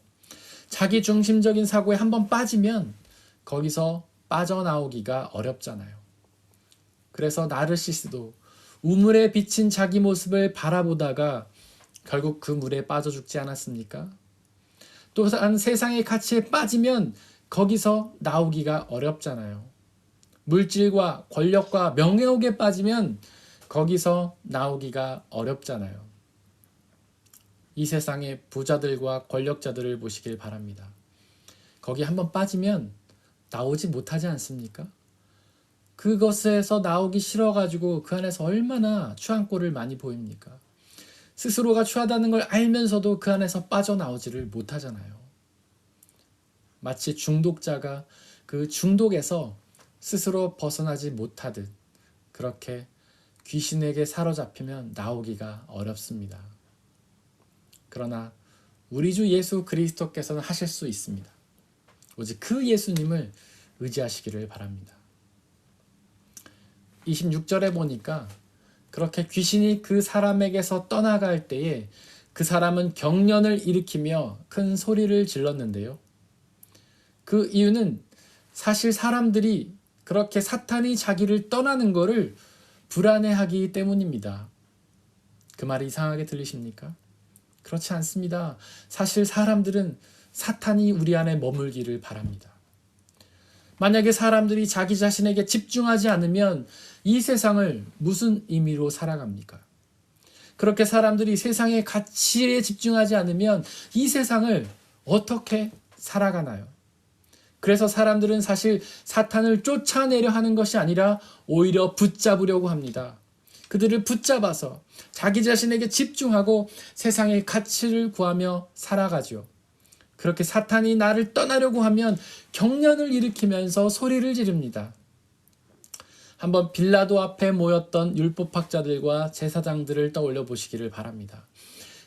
자기 중심적인 사고에 한번 빠지면 거기서 빠져나오기가 어렵잖아요. 그래서 나르시스도 우물에 비친 자기 모습을 바라보다가 결국 그 물에 빠져 죽지 않았습니까? 또한 세상의 가치에 빠지면 거기서 나오기가 어렵잖아요. 물질과 권력과 명예욕에 빠지면 거기서 나오기가 어렵잖아요. 이 세상의 부자들과 권력자들을 보시길 바랍니다. 거기 한번 빠지면 나오지 못하지 않습니까? 그것에서 나오기 싫어가지고 그 안에서 얼마나 추한 꼴을 많이 보입니까? 스스로가 추하다는 걸 알면서도 그 안에서 빠져나오지를 못하잖아요. 마치 중독자가 그 중독에서 스스로 벗어나지 못하듯 그렇게 귀신에게 사로잡히면 나오기가 어렵습니다. 그러나 우리 주 예수 그리스도께서는 하실 수 있습니다. 오직 그 예수님을 의지하시기를 바랍니다. 26절에 보니까 그렇게 귀신이 그 사람에게서 떠나갈 때에 그 사람은 경련을 일으키며 큰 소리를 질렀는데요. 그 이유는 사실 사람들이 그렇게 사탄이 자기를 떠나는 것을 불안해하기 때문입니다. 그 말이 이상하게 들리십니까? 그렇지 않습니다. 사실 사람들은 사탄이 우리 안에 머물기를 바랍니다. 만약에 사람들이 자기 자신에게 집중하지 않으면 이 세상을 무슨 의미로 살아갑니까? 그렇게 사람들이 세상의 가치에 집중하지 않으면 이 세상을 어떻게 살아가나요? 그래서 사람들은 사실 사탄을 쫓아내려 하는 것이 아니라 오히려 붙잡으려고 합니다. 그들을 붙잡아서 자기 자신에게 집중하고 세상의 가치를 구하며 살아가죠. 그렇게 사탄이 나를 떠나려고 하면 경련을 일으키면서 소리를 지릅니다. 한번 빌라도 앞에 모였던 율법학자들과 제사장들을 떠올려 보시기를 바랍니다.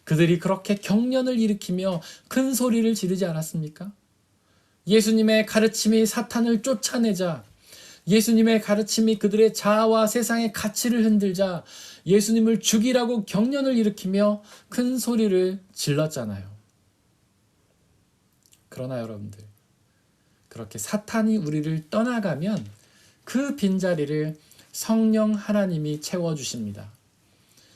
그들이 그렇게 경련을 일으키며 큰 소리를 지르지 않았습니까? 예수님의 가르침이 사탄을 쫓아내자 예수님의 가르침이 그들의 자아와 세상의 가치를 흔들자 예수님을 죽이라고 경련을 일으키며 큰 소리를 질렀잖아요. 그러나 여러분들, 그렇게 사탄이 우리를 떠나가면 그 빈자리를 성령 하나님이 채워주십니다.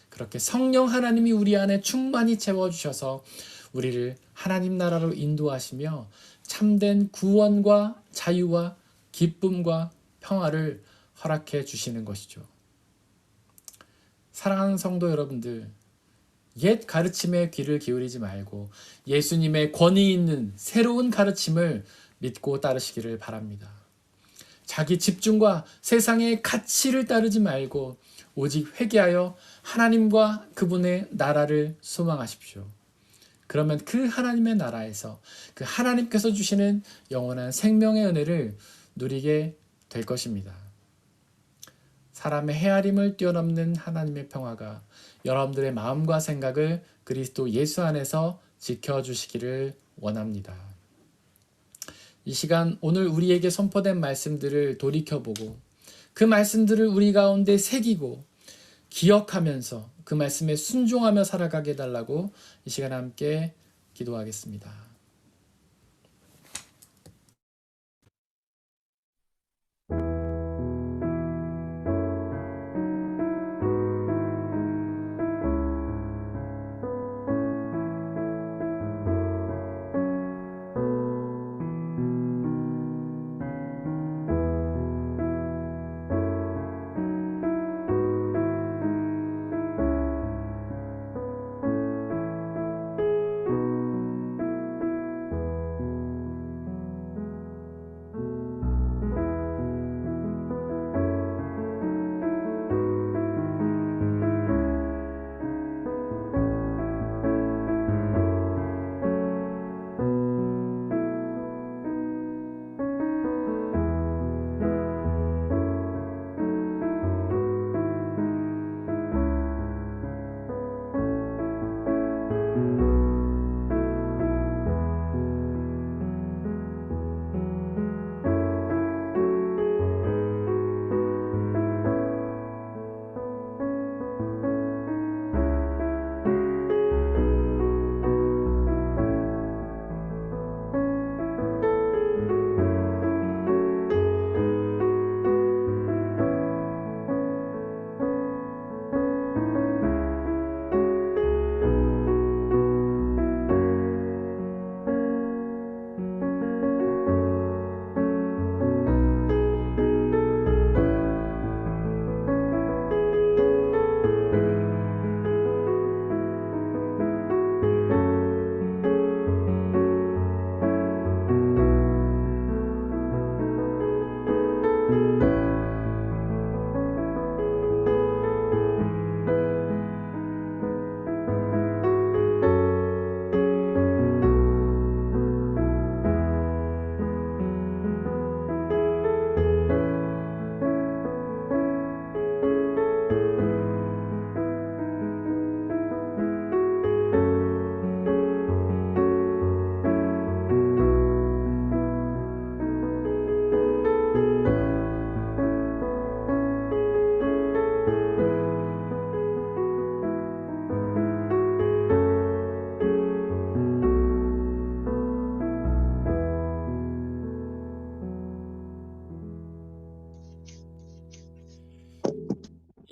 그렇게 성령 하나님이 우리 안에 충만히 채워주셔서 우리를 하나님 나라로 인도하시며 참된 구원과 자유와 기쁨과 평화를 허락해 주시는 것이죠. 사랑하는 성도 여러분들, 옛 가르침에 귀를 기울이지 말고 예수님의 권위 있는 새로운 가르침을 믿고 따르시기를 바랍니다. 자기 집중과 세상의 가치를 따르지 말고 오직 회개하여 하나님과 그분의 나라를 소망하십시오. 그러면 그 하나님의 나라에서 그 하나님께서 주시는 영원한 생명의 은혜를 누리게 될 것입니다. 사람의 헤아림을 뛰어넘는 하나님의 평화가 여러분들의 마음과 생각을 그리스도 예수 안에서 지켜주시기를 원합니다. 이 시간 오늘 우리에게 선포된 말씀들을 돌이켜보고 그 말씀들을 우리 가운데 새기고 기억하면서 그 말씀에 순종하며 살아가게 해달라고 이 시간 함께 기도하겠습니다.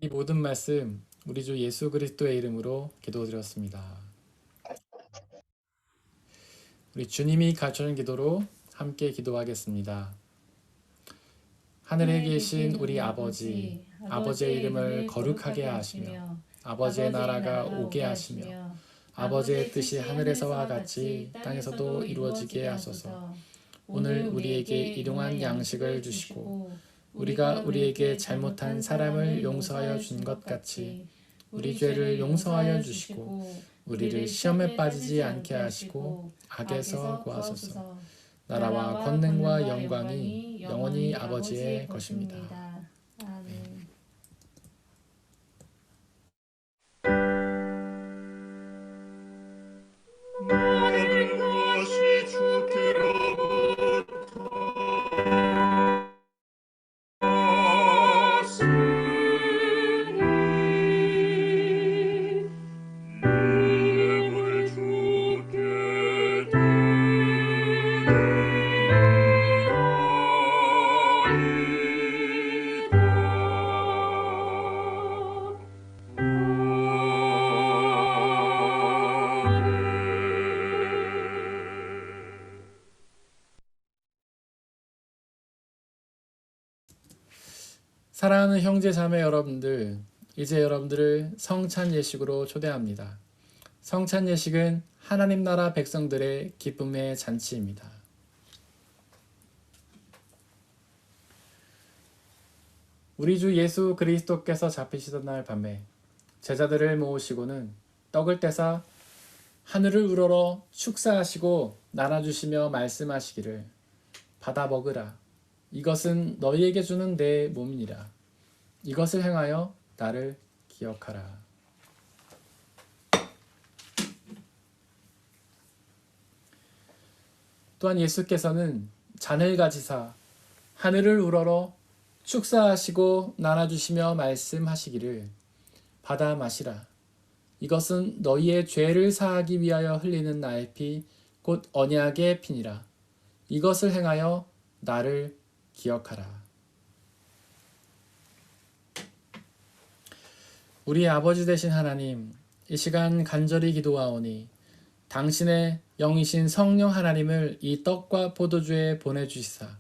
이 모든 말씀 우리 주 예수 그리스도의 이름으로 기도드렸습니다. 우리 주님이 가르쳐준 기도로 함께 기도하겠습니다. 하늘에 계신 우리 아버지, 아버지의 이름을 거룩하게 하시며 아버지의 나라가 오게 하시며 아버지의 뜻이 하늘에서와 같이 땅에서도 이루어지게 하소서. 오늘 우리에게 일용할 양식을 주시고 우리가 우리에게 잘못한 사람을 용서하여 준 것 같이 우리 죄를 용서하여 주시고 우리를 시험에 빠지지 않게 하시고 악에서 구하소서. 나라와 권능과 영광이 영원히 아버지의 것입니다. 아멘. 모든 것이 주께로부터 사랑하는 형제 자매 여러분들, 이제 여러분들을 성찬 예식으로 초대합니다. 성찬 예식은 하나님 나라 백성들의 기쁨의 잔치입니다. 우리 주 예수 그리스도께서 잡히시던 날 밤에 제자들을 모으시고는 떡을 떼사 하늘을 우러러 축사하시고 나눠주시며 말씀하시기를 받아 먹으라. 이것은 너희에게 주는 내 몸이니라. 이것을 행하여 나를 기억하라. 또한 예수께서는 잔을 가지사 하늘을 우러러 축사하시고 나눠주시며 말씀하시기를 받아 마시라. 이것은 너희의 죄를 사하기 위하여 흘리는 나의 피 곧 언약의 피니라. 이것을 행하여 나를 기억하라. 우리 아버지 되신 하나님, 이 시간 간절히 기도하오니 당신의 영이신 성령 하나님을 이 떡과 포도주에 보내주시사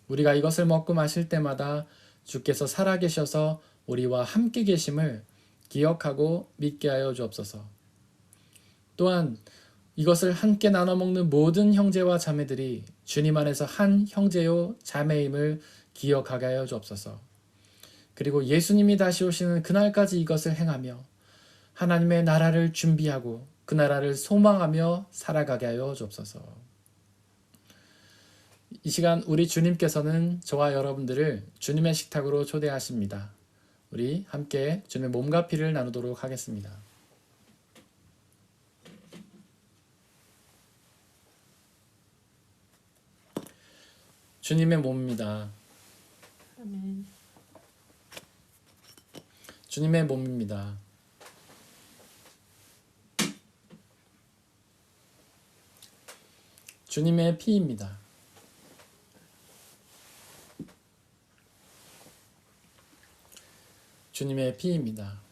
우리가 이것을 먹고 마실 때마다 주께서 살아계셔서 우리와 함께 계심을 기억하고 믿게 하여 주옵소서. 또한 이것을 함께 나눠 먹는 모든 형제와 자매들이 주님 안에서 한 형제요 자매임을 기억하게 하여 주옵소서. 그리고 예수님이 다시 오시는 그날까지 이것을 행하며 하나님의 나라를 준비하고 그 나라를 소망하며 살아가게 하여 주옵소서. 이 시간 우리 주님께서는 저와 여러분들을 주님의 식탁으로 초대하십니다. 우리 함께 주님의 몸과 피를 나누도록 하겠습니다. 주님의 몸입니다. 아멘. 주님의 몸입니다. 주님의 피입니다. 주님의 피입니다.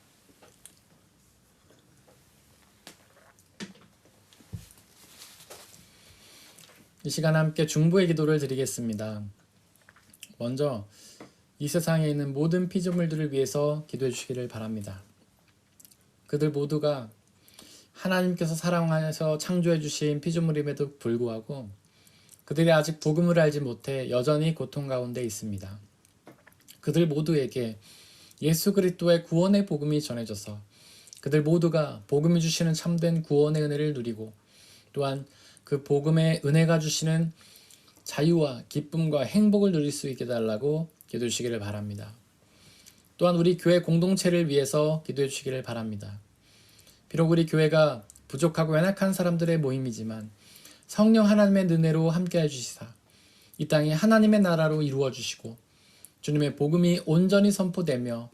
이 시간 함께 중보의 기도를 드리겠습니다. 먼저 이 세상에 있는 모든 피조물들을 위해서 기도해 주시기를 바랍니다. 그들 모두가 하나님께서 사랑하셔서 창조해 주신 피조물임에도 불구하고 그들이 아직 복음을 알지 못해 여전히 고통 가운데 있습니다. 그들 모두에게 예수 그리스도의 구원의 복음이 전해져서 그들 모두가 복음이 주시는 참된 구원의 은혜를 누리고 또한 그 복음의 은혜가 주시는 자유와 기쁨과 행복을 누릴 수 있게 해달라고 기도해 주시기를 바랍니다. 또한 우리 교회 공동체를 위해서 기도해 주시기를 바랍니다. 비록 우리 교회가 부족하고 연약한 사람들의 모임이지만 성령 하나님의 은혜로 함께해 주시사 이 땅이 하나님의 나라로 이루어 주시고 주님의 복음이 온전히 선포되며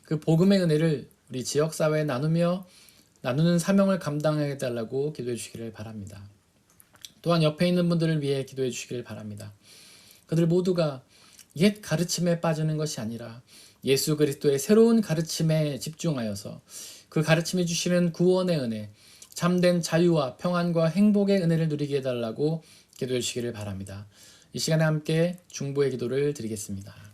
그 복음의 은혜를 우리 지역사회에 나누는 사명을 감당하게 해달라고 기도해 주시기를 바랍니다. 또한 옆에 있는 분들을 위해 기도해 주시기를 바랍니다. 그들 모두가 옛 가르침에 빠지는 것이 아니라 예수 그리스도의 새로운 가르침에 집중하여서 그 가르침이 주시는 구원의 은혜, 참된 자유와 평안과 행복의 은혜를 누리게 해달라고 기도해 주시기를 바랍니다. 이 시간에 함께 중보의 기도를 드리겠습니다.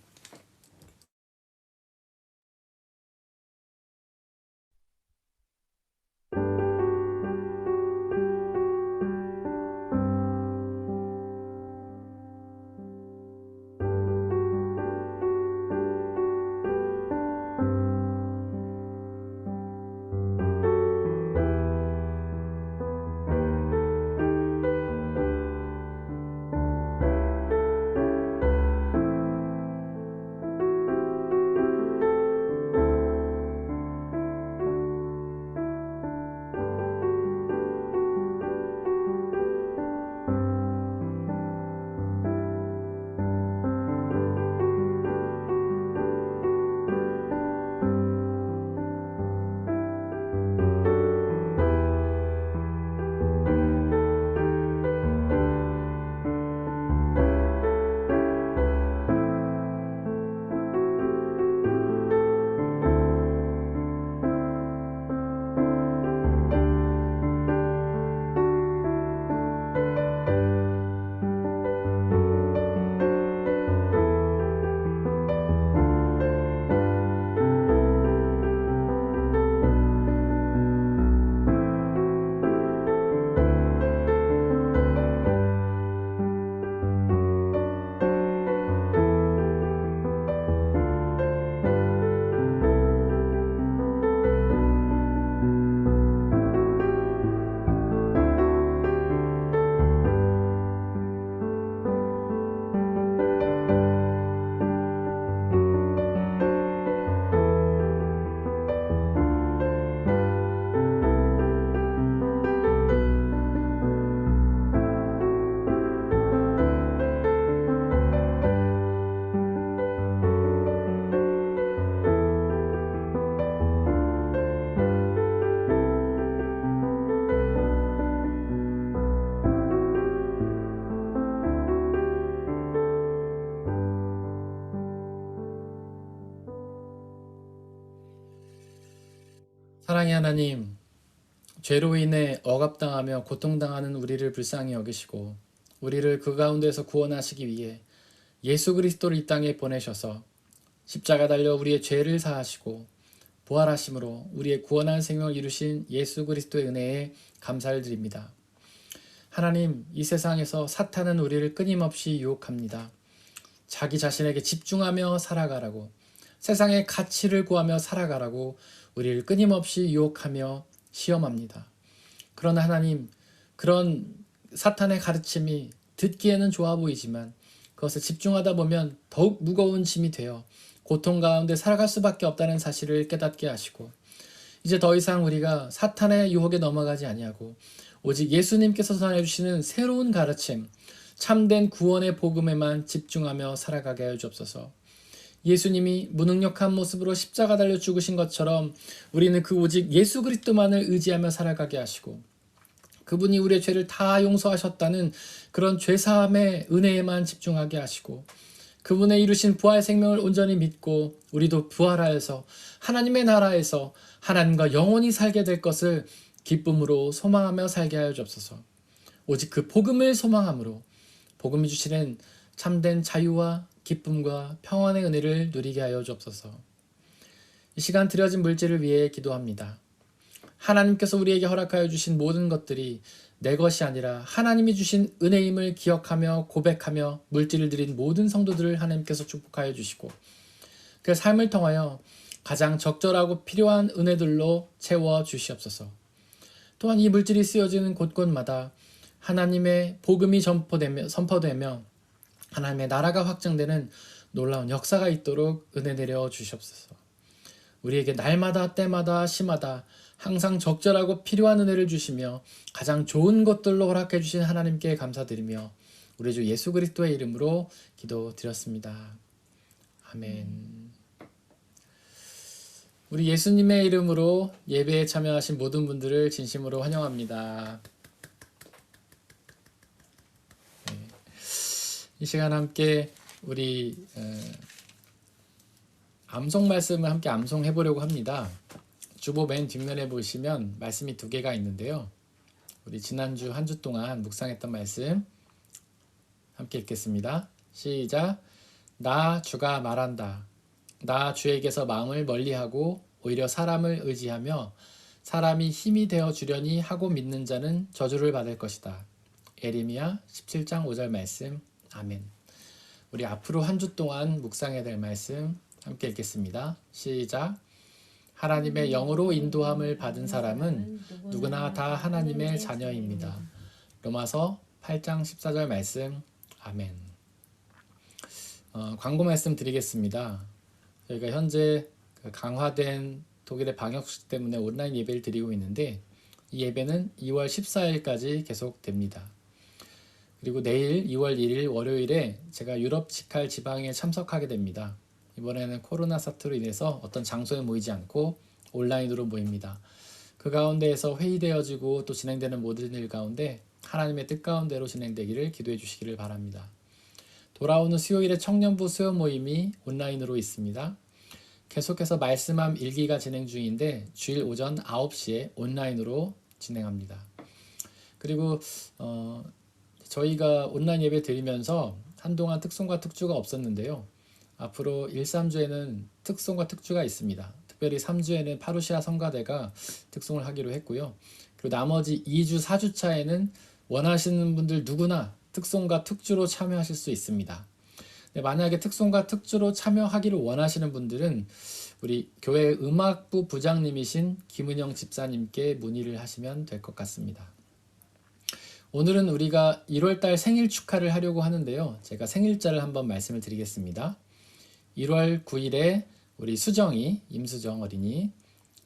사랑의 하나님, 죄로 인해 억압당하며 고통당하는 우리를 불쌍히 여기시고 우리를 그 가운데서 구원하시기 위해 예수 그리스도를 이 땅에 보내셔서 십자가 달려 우리의 죄를 사하시고 부활하심으로 우리의 구원한 생명을 이루신 예수 그리스도의 은혜에 감사를 드립니다. 하나님, 이 세상에서 사탄은 우리를 끊임없이 유혹합니다. 자기 자신에게 집중하며 살아가라고, 세상의 가치를 구하며 살아가라고 우리를 끊임없이 유혹하며 시험합니다. 그러나 하나님, 그런 사탄의 가르침이 듣기에는 좋아 보이지만 그것에 집중하다 보면 더욱 무거운 짐이 되어 고통 가운데 살아갈 수밖에 없다는 사실을 깨닫게 하시고, 이제 더 이상 우리가 사탄의 유혹에 넘어가지 아니하고 오직 예수님께서 전해주시는 새로운 가르침, 참된 구원의 복음에만 집중하며 살아가게 하여 주옵소서. 예수님이 무능력한 모습으로 십자가 달려 죽으신 것처럼 우리는 그 오직 예수 그리스도만을 의지하며 살아가게 하시고, 그분이 우리의 죄를 다 용서하셨다는 그런 죄사함의 은혜에만 집중하게 하시고, 그분의 이루신 부활 생명을 온전히 믿고 우리도 부활하여서 하나님의 나라에서 하나님과 영원히 살게 될 것을 기쁨으로 소망하며 살게 하여 주옵소서. 오직 그 복음을 소망함으로 복음이 주시는 참된 자유와 기쁨과 평안의 은혜를 누리게 하여 주옵소서. 이 시간 드려진 물질을 위해 기도합니다. 하나님께서 우리에게 허락하여 주신 모든 것들이 내 것이 아니라 하나님이 주신 은혜임을 기억하며 고백하며 물질을 드린 모든 성도들을 하나님께서 축복하여 주시고, 그 삶을 통하여 가장 적절하고 필요한 은혜들로 채워 주시옵소서. 또한 이 물질이 쓰여지는 곳곳마다 하나님의 복음이 선포되며 하나님의 나라가 확장되는 놀라운 역사가 있도록 은혜 내려 주시옵소서. 우리에게 날마다 때마다 시마다 항상 적절하고 필요한 은혜를 주시며 가장 좋은 것들로 허락해 주신 하나님께 감사드리며 우리 주 예수 그리스도의 이름으로 기도드렸습니다. 아멘. 우리 예수님의 이름으로 예배에 참여하신 모든 분들을 진심으로 환영합니다. 네. 이 시간 함께 우리 암송 말씀을 함께 암송해 보려고 합니다. 주보 맨 뒷면에 보시면 말씀이 두 개가 있는데요. 우리 지난주 한 주 동안 묵상했던 말씀 함께 읽겠습니다. 시작. 나 주가 말한다. 나 주에게서 마음을 멀리하고 오히려 사람을 의지하며 사람이 힘이 되어 주려니 하고 믿는 자는 저주를 받을 것이다. 에레미야 17장 5절 말씀. 아멘. 우리 앞으로 한 주 동안 묵상해야 될 말씀 함께 읽겠습니다. 시작. 하나님의 영으로 인도함을 받은 사람은 누구나 다 하나님의 자녀입니다. 로마서 8장 14절 말씀. 아멘. 광고 말씀 드리겠습니다. 저희가 현재 강화된 독일의 방역수칙 때문에 온라인 예배를 드리고 있는데 이 예배는 2월 14일까지 계속됩니다. 그리고 내일 2월 1일 월요일에 제가 유럽 지칼 지방에 참석하게 됩니다. 이번에는 코로나 사태로 인해서 어떤 장소에 모이지 않고 온라인으로 모입니다. 그 가운데에서 회의되어지고 또 진행되는 모든 일 가운데 하나님의 뜻 가운데로 진행되기를 기도해 주시기를 바랍니다. 돌아오는 수요일에 청년부 수요 모임이 온라인으로 있습니다. 계속해서 말씀함 일기가 진행 중인데 주일 오전 9시에 온라인으로 진행합니다. 그리고 저희가 온라인 예배 드리면서 한동안 특송과 특주가 없었는데요. 앞으로 1, 3주에는 특송과 특주가 있습니다. 특별히 3주에는 파루시아 성가대가 특송을 하기로 했고요. 그리고 나머지 2주, 4주차에는 원하시는 분들 누구나 특송과 특주로 참여하실 수 있습니다. 만약에 특송과 특주로 참여하기를 원하시는 분들은 우리 교회 음악부 부장님이신 김은영 집사님께 문의를 하시면 될 것 같습니다. 오늘은 우리가 1월달 생일 축하를 하려고 하는데요. 제가 생일자를 한번 말씀을 드리겠습니다. 1월 9일에 우리 수정이, 임수정 어린이,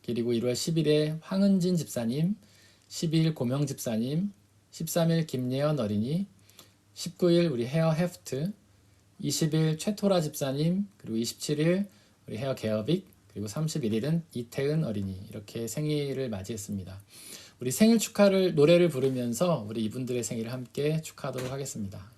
그리고 1월 10일에 황은진 집사님, 12일 고명 집사님, 13일 김예연 어린이, 19일 우리 헤어 헤프트, 20일 최토라 집사님, 그리고 27일 우리 헤어 게어빅, 그리고 31일은 이태은 어린이, 이렇게 생일을 맞이했습니다. 우리 생일 축하를 노래를 부르면서 우리 이분들의 생일을 함께 축하하도록 하겠습니다.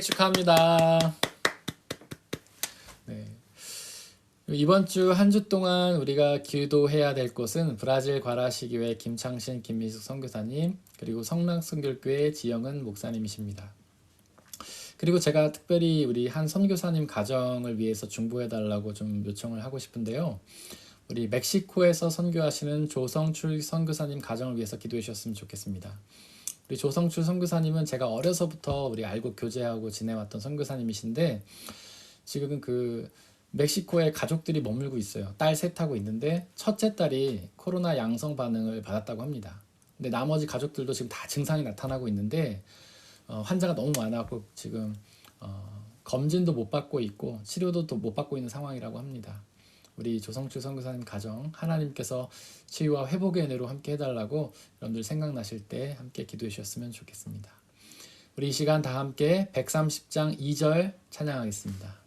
축하합니다. 네. 이번 주 한 주 동안 우리가 기도해야 될 곳은 브라질 과라시교회 김창신 김미숙 선교사님, 그리고 성락선교교회 지영은 목사님이십니다. 그리고 제가 특별히 우리 한 선교사님 가정을 위해서 중보해 달라고 좀 요청을 하고 싶은데요. 우리 멕시코에서 선교하시는 조성출 선교사님 가정을 위해서 기도해 주셨으면 좋겠습니다. 우리 조성출 선교사님은 제가 어려서부터 우리 알고 교제하고 지내왔던 선교사님이신데, 지금 그 멕시코에 가족들이 머물고 있어요. 딸 셋하고 있는데 첫째 딸이 코로나 양성 반응을 받았다고 합니다. 근데 나머지 가족들도 지금 다 증상이 나타나고 있는데 환자가 너무 많아서 지금 검진도 못 받고 있고 치료도 또 못 받고 있는 상황이라고 합니다. 우리 조성출 선교사님 가정 하나님께서 치유와 회복의 은혜로 함께 해달라고 여러분들 생각나실 때 함께 기도해 주셨으면 좋겠습니다. 우리 이 시간 다 함께 130장 2절 찬양하겠습니다.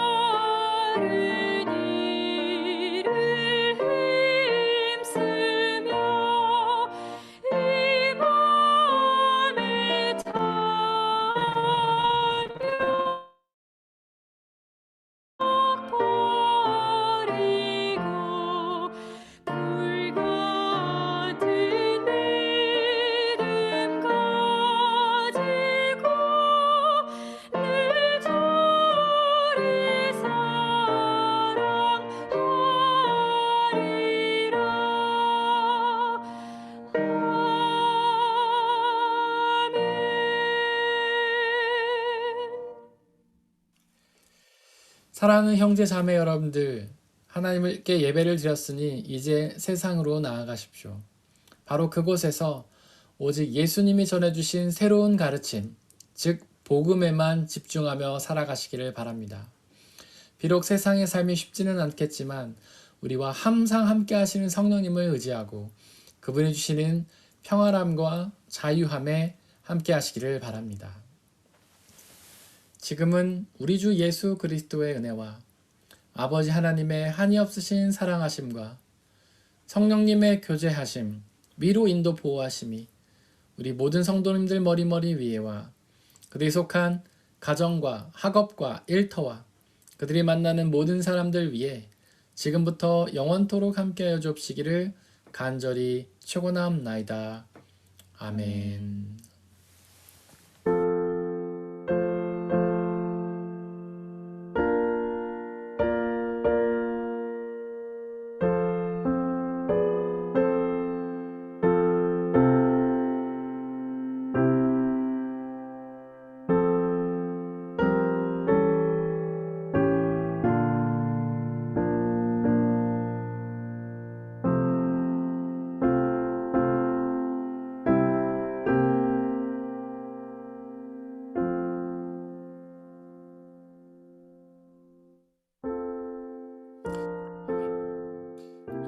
올바른 일을 힘쓰며 이 맘에 버리고 불같은 믿음 가지고 늘 주를 사랑하리라. 아멘. 사랑하는 형제 자매 여러분들, 하나님께 예배를 드렸으니 이제 세상으로 나아가십시오. 바로 그곳에서 오직 예수님이 전해주신 새로운 가르침, 즉 복음에만 집중하며 살아가시기를 바랍니다. 비록 세상의 삶이 쉽지는 않겠지만 우리와 항상 함께 하시는 성령님을 의지하고 그분이 주시는 평안함과 자유함에 함께 하시기를 바랍니다. 지금은 우리 주 예수 그리스도의 은혜와 아버지 하나님의 한이 없으신 사랑하심과 성령님의 교제하심, 위로 인도 보호하심이 우리 모든 성도님들 머리머리 위에와 그들이 속한 가정과 학업과 일터와 그들이 만나는 모든 사람들 위에 지금부터 영원토록 함께하여 주옵시기를 간절히 축원하옵나이다. 아멘.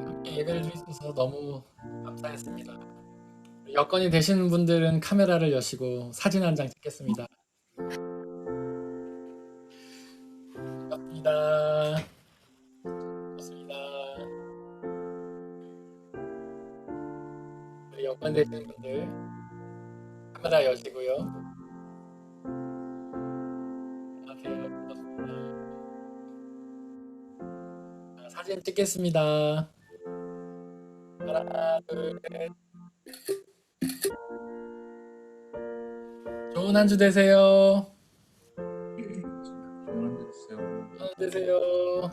함께 예배를 드리셔서 너무 감사했습니다. 여건이 되시는 분들은 카메라를 여시고 사진 한 장 찍겠습니다. 반갑습니다. 반갑습니다. 우리 여건 되시는 분들 카메라 여시고요. 안녕하세요. 반갑습니다. 자, 사진 찍겠습니다. 하나, 둘, 셋. 좋은 한 주 되세요. 좋은 하루 되세요. 좋은 한 주 되세요.